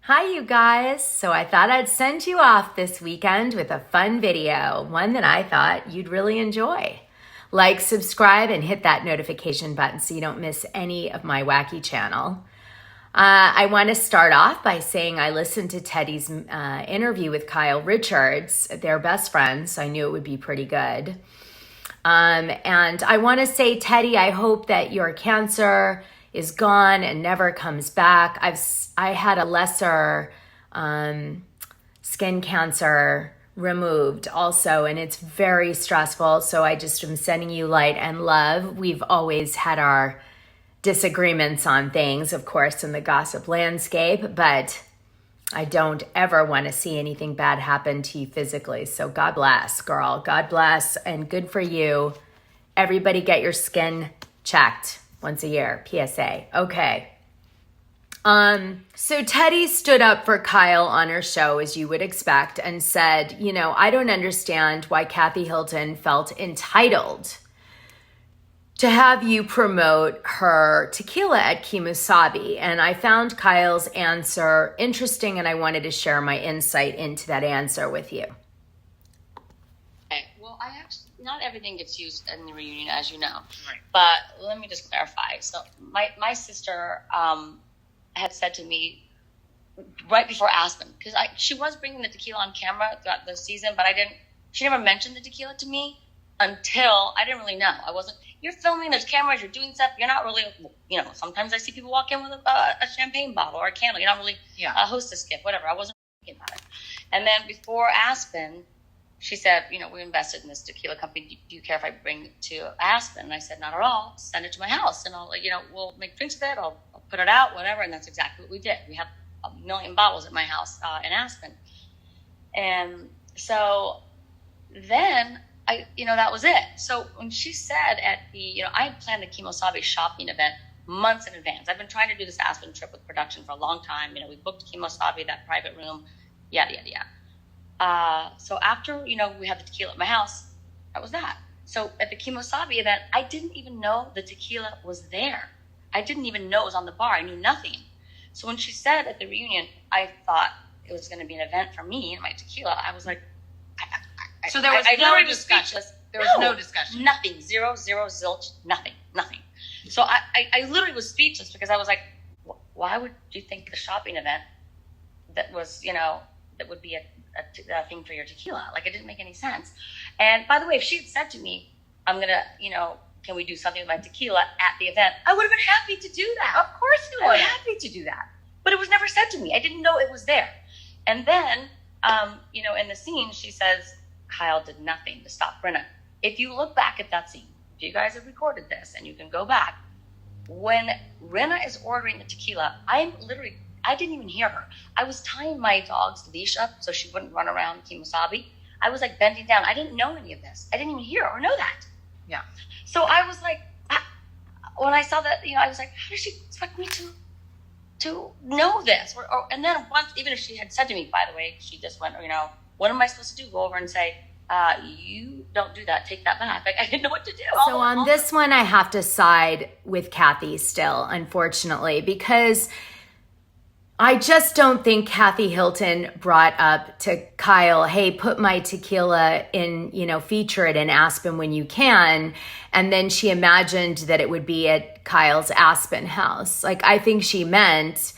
Hi, you guys. So I thought I'd send you off this weekend with a fun video, one that I thought you'd really enjoy. Like, subscribe, and hit that notification button so you don't miss any of my wacky channel. I want to start off by saying I listened to Teddy's interview with Kyle Richards. They're best friends, so I knew it would be pretty good. And I want to say, Teddy, I hope that your cancer is gone and never comes back. I had a lesser skin cancer removed also, and it's very stressful. So I just am sending you light and love. We've always had our disagreements on things, of course, in the gossip landscape, but I don't ever want to see anything bad happen to you physically. So God bless, girl. God bless, and good for you. Everybody get your skin checked once a year, PSA. Okay. So Teddy stood up for Kyle on her show, as you would expect, and said, I don't understand why Kathy Hilton felt entitled to have you promote her tequila at Kimosabi. And I found Kyle's answer interesting, and I wanted to share my insight into that answer with you. Okay. Well, not everything gets used in the reunion, as you know. Right. But let me just clarify. So my sister had said to me right before Aspen, because she was bringing the tequila on camera throughout the season, but she never mentioned the tequila to me until I didn't really know. You're filming, there's cameras, you're doing stuff, you're not really, sometimes I see people walk in with a champagne bottle or a candle. You're not really a hostess gift, whatever. I wasn't thinking about it. And then before Aspen, she said, we invested in this tequila company. Do you care if I bring it to Aspen? And I said, not at all. Send it to my house, and we'll make drinks with it. I'll put it out, whatever. And that's exactly what we did. We have 1 million bottles at my house in Aspen. And so then that was it. So when she said I had planned the Kimosabi shopping event months in advance. I've been trying to do this Aspen trip with production for a long time. We booked Kimosabi, that private room, yada, yada, yada. So after, we had the tequila at my house, that was that. So at the Kimosabi event, I didn't even know the tequila was there. I didn't even know it was on the bar. I knew nothing. So when she said at the reunion, I thought it was going to be an event for me and my tequila, I was like, so there was no discussion. There was no discussion. Nothing. Zero, zilch, nothing. So I literally was speechless, because I was like, why would you think the shopping event that was, that would be a thing for your tequila? Like, it didn't make any sense. And by the way, if she had said to me, I'm going to, can we do something with my tequila at the event? I would have been happy to do that. Of course you would. I would have been happy to do that. But it was never said to me. I didn't know it was there. And then, in the scene, she says, Kyle did nothing to stop Brenna. If you look back at that scene, if you guys have recorded this and you can go back, when Brenna is ordering the tequila, I didn't even hear her. I was tying my dog's leash up so she wouldn't run around Kimosabi. I was like bending down. I didn't know any of this. I didn't even hear or know that. Yeah. So I was like, when I saw that, I was like, how does she expect me to know this? And then once, even if she had said to me, by the way, she just went, what am I supposed to do? Go over and say, you don't do that. Take that back. Like, I didn't know what to do. So on this one, I have to side with Kathy still, unfortunately, because I just don't think Kathy Hilton brought up to Kyle, hey, put my tequila in, feature it in Aspen when you can. And then she imagined that it would be at Kyle's Aspen house. Like, I think she meant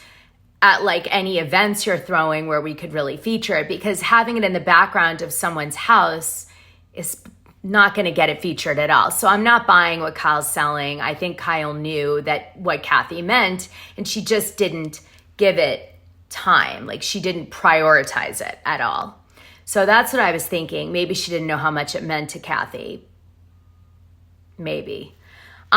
at any events you're throwing where we could really feature it, because having it in the background of someone's house is not going to get it featured at all. So I'm not buying what Kyle's selling. I think Kyle knew that what Kathy meant, and she just didn't give it time. Like, she didn't prioritize it at all. So that's what I was thinking. Maybe she didn't know how much it meant to Kathy. Maybe.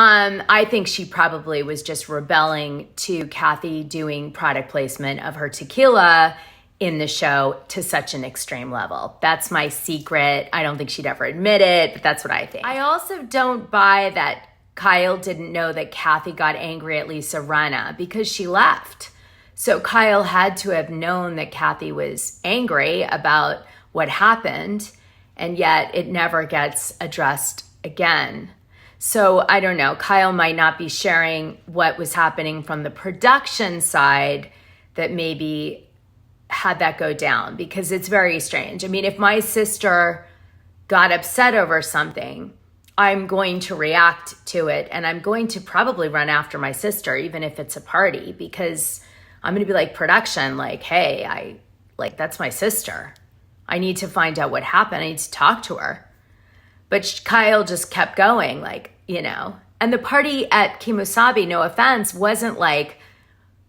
I think she probably was just rebelling to Kathy doing product placement of her tequila in the show to such an extreme level. That's my secret. I don't think she'd ever admit it, but that's what I think. I also don't buy that Kyle didn't know that Kathy got angry at Lisa Rinna, because she left. So Kyle had to have known that Kathy was angry about what happened, and yet it never gets addressed again. So I don't know, Kyle might not be sharing what was happening from the production side that maybe had that go down, because it's very strange. I mean, if my sister got upset over something, I'm going to react to it, and I'm going to probably run after my sister, even if it's a party, because I'm going to be like, production, like, hey, that's my sister. I need to find out what happened. I need to talk to her. But Kyle just kept going, like, and the party at Kimosabi, no offense, wasn't like,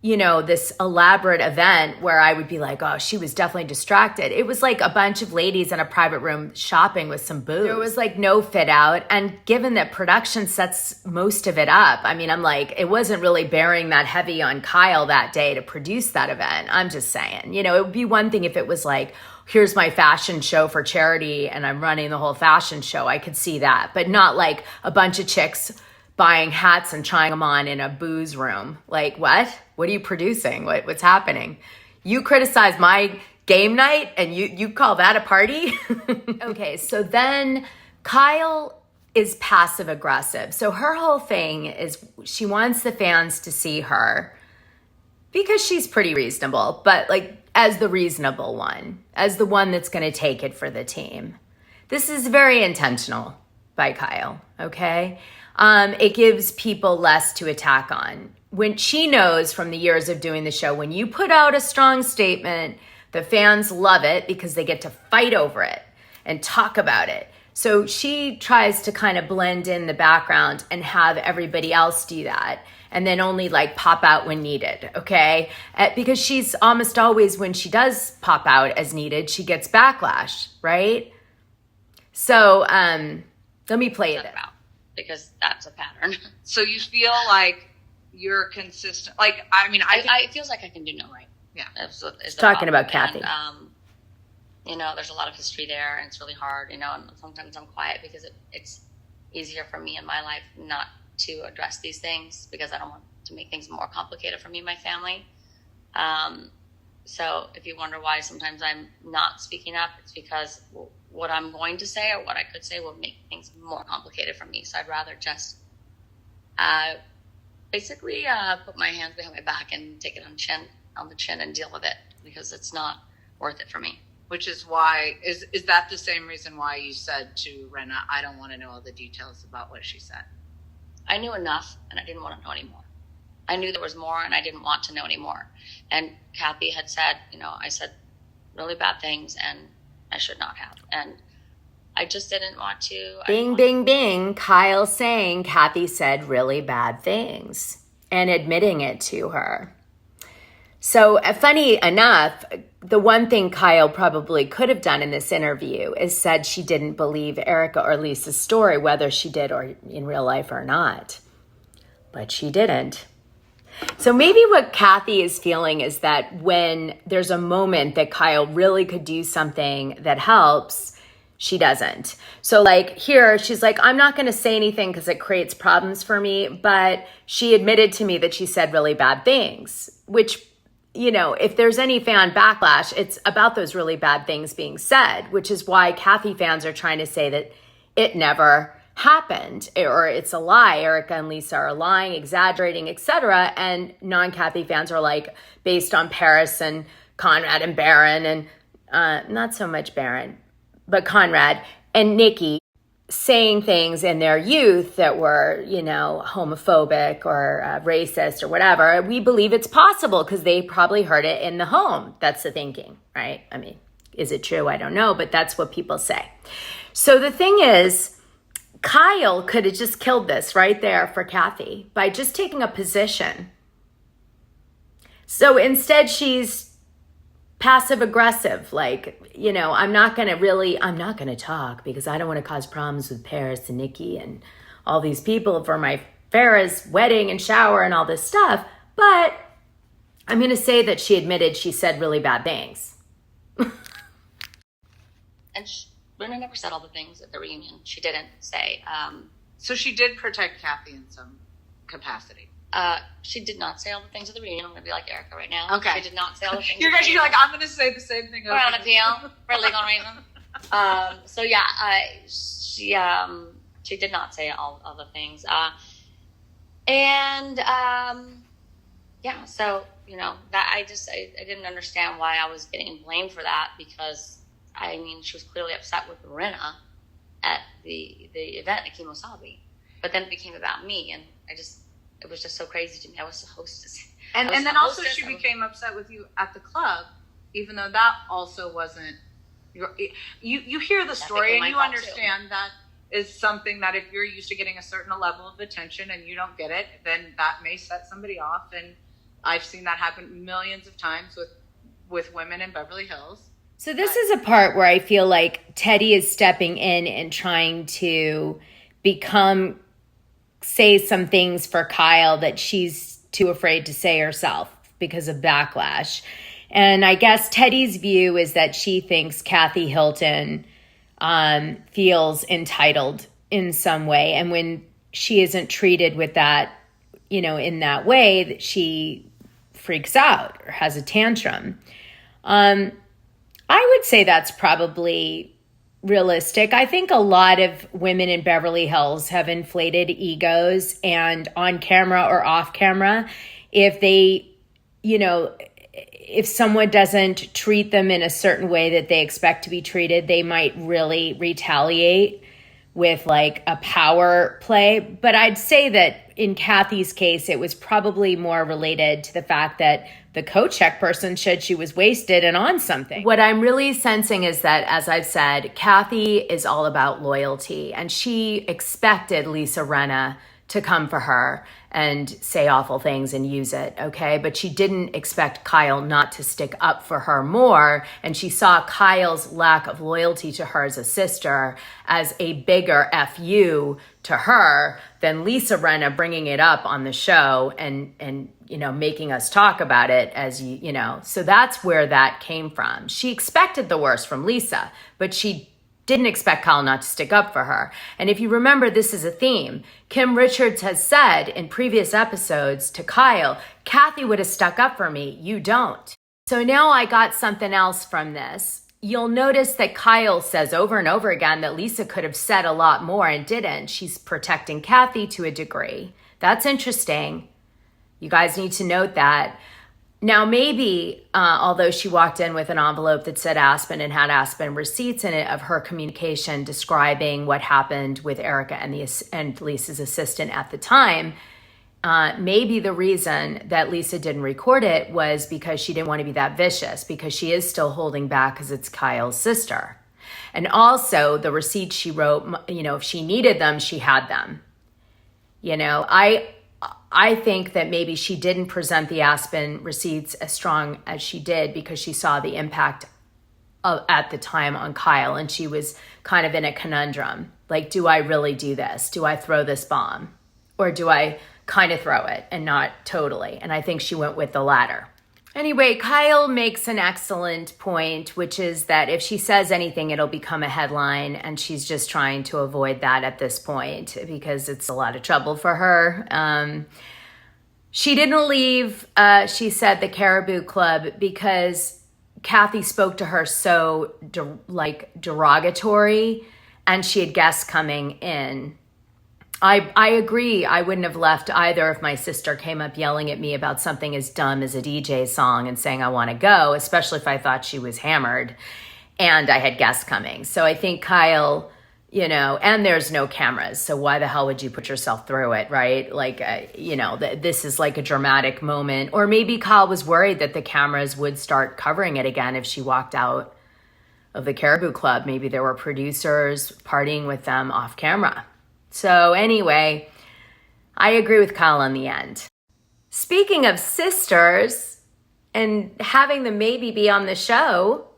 this elaborate event where I would be like, oh, she was definitely distracted. It was like a bunch of ladies in a private room shopping with some booze. There was like no fit out. And given that production sets most of it up, I mean, I'm like, it wasn't really bearing that heavy on Kyle that day to produce that event. I'm just saying, it would be one thing if it was like, here's my fashion show for charity and I'm running the whole fashion show. I could see that, but not like a bunch of chicks buying hats and trying them on in a booze room. Like, what? What are you producing? What's happening? You criticize my game night and you call that a party? Okay, so then Kyle is passive aggressive. So her whole thing is she wants the fans to see her because she's pretty reasonable, but like as the reasonable one, as the one that's going to take it for the team. This is very intentional by Kyle, okay? It gives people less to attack on. When she knows from the years of doing the show, when you put out a strong statement, the fans love it because they get to fight over it and talk about it. So she tries to kind of blend in the background and have everybody else do that, and then only like pop out when needed, okay? Because she's almost always, when she does pop out as needed, she gets backlash, right? So let me play it out. Because that's a pattern. So you feel like you're consistent. Like, I mean, it feels like I can do no right. Yeah. Is talking about Kathy. And, there's a lot of history there, and it's really hard, and sometimes I'm quiet because it's easier for me in my life not to address these things because I don't want to make things more complicated for me and my family. So if you wonder why sometimes I'm not speaking up, it's because what I'm going to say or what I could say will make things more complicated for me. So I'd rather just basically put my hands behind my back and take it on the chin and deal with it, because it's not worth it for me. Which is why, is that the same reason why you said to Rena, I don't want to know all the details about what she said? I knew enough and I didn't want to know anymore. I knew there was more and I didn't want to know anymore. And Kathy had said, I said really bad things and I should not have. And I just didn't want to. Bing, bing, bing. Kyle saying Kathy said really bad things and admitting it to her. So funny enough, the one thing Kyle probably could have done in this interview is said she didn't believe Erica or Lisa's story, whether she did or in real life or not. But she didn't. So maybe what Kathy is feeling is that when there's a moment that Kyle really could do something that helps, she doesn't. So like here, she's like, I'm not going to say anything because it creates problems for me. But she admitted to me that she said really bad things, which, if there's any fan backlash, it's about those really bad things being said, which is why Kathy fans are trying to say that it never happened or it's a lie. Erica and Lisa are lying, exaggerating, etc. And non-Kathy fans are like, based on Paris and Conrad and Barron and not so much Barron, but Conrad and Nikki saying things in their youth that were, homophobic or racist or whatever. We believe it's possible because they probably heard it in the home. That's the thinking, right? I mean, is it true? I don't know, but that's what people say. So the thing is, Kyle could have just killed this right there for Kathy by just taking a position. So instead she's passive aggressive, like, I'm not going to talk because I don't want to cause problems with Paris and Nikki and all these people for my Farrah's wedding and shower and all this stuff. But I'm going to say that she admitted she said really bad things. And Luna never said all the things at the reunion. She didn't say. So she did protect Kathy in some capacity. She did not say all the things at the reunion. I'm going to be like Erica right now. Okay. She did not say all the things. You're like, I'm going to say the same thing. We're on appeal for legal reasons. So yeah, she did not say all the things. Yeah, so that I didn't understand why I was getting blamed for that, because I mean, she was clearly upset with Rinna at the event at Kimosabi, but then it became about me, and it was just so crazy to me. I was the hostess. And then also she became upset with you at the club, even though that also wasn't you hear the story and you understand that is something that if you're used to getting a certain level of attention and you don't get it, then that may set somebody off. And I've seen that happen millions of times with women in Beverly Hills. So this is a part where I feel like Teddy is stepping in and trying to say some things for Kyle that she's too afraid to say herself because of backlash. And I guess Teddy's view is that she thinks Kathy Hilton feels entitled in some way. And when she isn't treated with that, in that way, that she freaks out or has a tantrum. I would say that's probably realistic. I think a lot of women in Beverly Hills have inflated egos, and on camera or off camera, if they, if someone doesn't treat them in a certain way that they expect to be treated, they might really retaliate with like a power play. But I'd say that in Kathy's case, it was probably more related to the fact that the co-check person said she was wasted and on something. What I'm really sensing is that, as I've said, Kathy is all about loyalty, and she expected Lisa Rinna to come for her and say awful things and use it, okay? But she didn't expect Kyle not to stick up for her more, and she saw Kyle's lack of loyalty to her as a sister as a bigger FU to her than Lisa Rinna bringing it up on the show and making us talk about it as so that's where that came from. She expected the worst from Lisa, but she didn't expect Kyle not to stick up for her. And if you remember, this is a theme. Kim Richards has said in previous episodes to Kyle, Kathy would have stuck up for me. You don't. So now I got something else from this. You'll notice that Kyle says over and over again that Lisa could have said a lot more and didn't. She's protecting Kathy to a degree. That's interesting. You guys need to note that. Now, maybe, although she walked in with an envelope that said Aspen and had Aspen receipts in it of her communication describing what happened with Erica and Lisa's assistant at the time, maybe the reason that Lisa didn't record it was because she didn't want to be that vicious, because she is still holding back because it's Kyle's sister. And also the receipts she wrote, if she needed them, she had them. I think that maybe she didn't present the Aspen receipts as strong as she did because she saw the impact at the time on Kyle, and she was kind of in a conundrum. Like, do I really do this? Do I throw this bomb? Or do I kind of throw it and not totally? And I think she went with the latter. Anyway, Kyle makes an excellent point, which is that if she says anything, it'll become a headline, and she's just trying to avoid that at this point because it's a lot of trouble for her. She didn't leave, she said, the Caribou Club because Kathy spoke to her so derogatory, and she had guests coming in. I agree. I wouldn't have left either if my sister came up yelling at me about something as dumb as a DJ song and saying I want to go, especially if I thought she was hammered and I had guests coming. So I think Kyle, and there's no cameras. So why the hell would you put yourself through it, right? Like, this is like a dramatic moment. Or maybe Kyle was worried that the cameras would start covering it again if she walked out of the Caribou Club. Maybe there were producers partying with them off camera. So anyway, I agree with Kyle in the end. Speaking of sisters and having them maybe be on the show,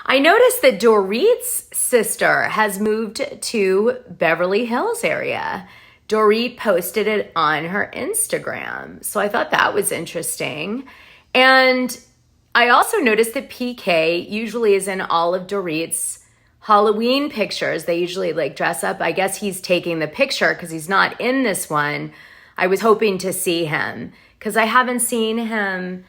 I noticed that Dorit's sister has moved to Beverly Hills area. Dorit posted it on her Instagram. So I thought that was interesting. And I also noticed that PK usually is in all of Dorit's Halloween pictures. They usually dress up. I guess he's taking the picture because he's not in this one. I was hoping to see him because I haven't seen him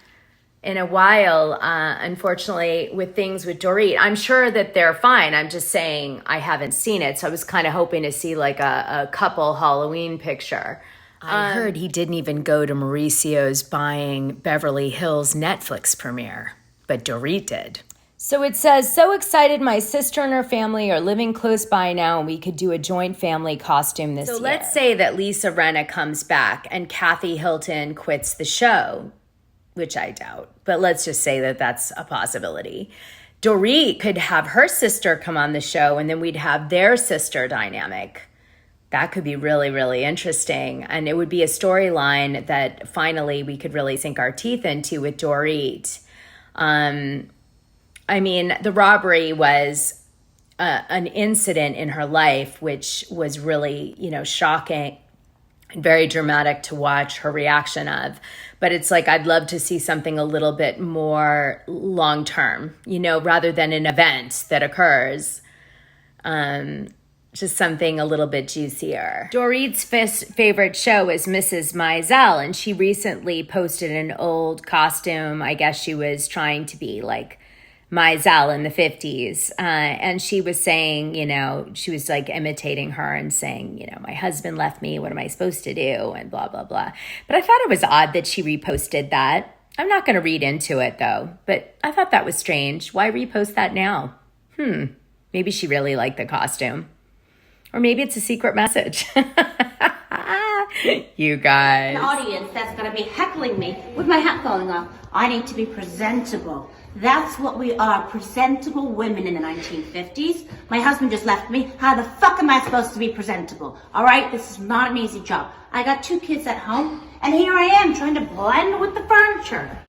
in a while, unfortunately, with things with Dorit. I'm sure that they're fine. I'm just saying I haven't seen it. So I was kind of hoping to see a couple Halloween picture. I heard he didn't even go to Mauricio's buying Beverly Hills Netflix premiere, but Dorit did. So it says, so excited my sister and her family are living close by now and we could do a joint family costume this year. So let's say that Lisa Rinna comes back and Kathy Hilton quits the show, which I doubt, but let's just say that that's a possibility. Dorit could have her sister come on the show and then we'd have their sister dynamic. That could be really, really interesting. And it would be a storyline that finally we could really sink our teeth into with Dorit. I mean, the robbery was an incident in her life, which was really, shocking and very dramatic to watch her reaction of. But it's like, I'd love to see something a little bit more long-term, rather than an event that occurs. Just something a little bit juicier. Dorit's favorite show is Mrs. Maisel, and she recently posted an old costume. I guess she was trying to be like Maisel in the 50s. And she was saying, she was like imitating her and saying, my husband left me. What am I supposed to do? And blah, blah, blah. But I thought it was odd that she reposted that. I'm not going to read into it though, but I thought that was strange. Why repost that now? Maybe she really liked the costume. Or maybe it's a secret message. You guys. An audience that's going to be heckling me with my hat falling off. I need to be presentable. That's what we are, presentable women in the 1950s. My husband just left me. How the fuck am I supposed to be presentable? All right, this is not an easy job. I got 2 kids at home, and here I am trying to blend with the furniture.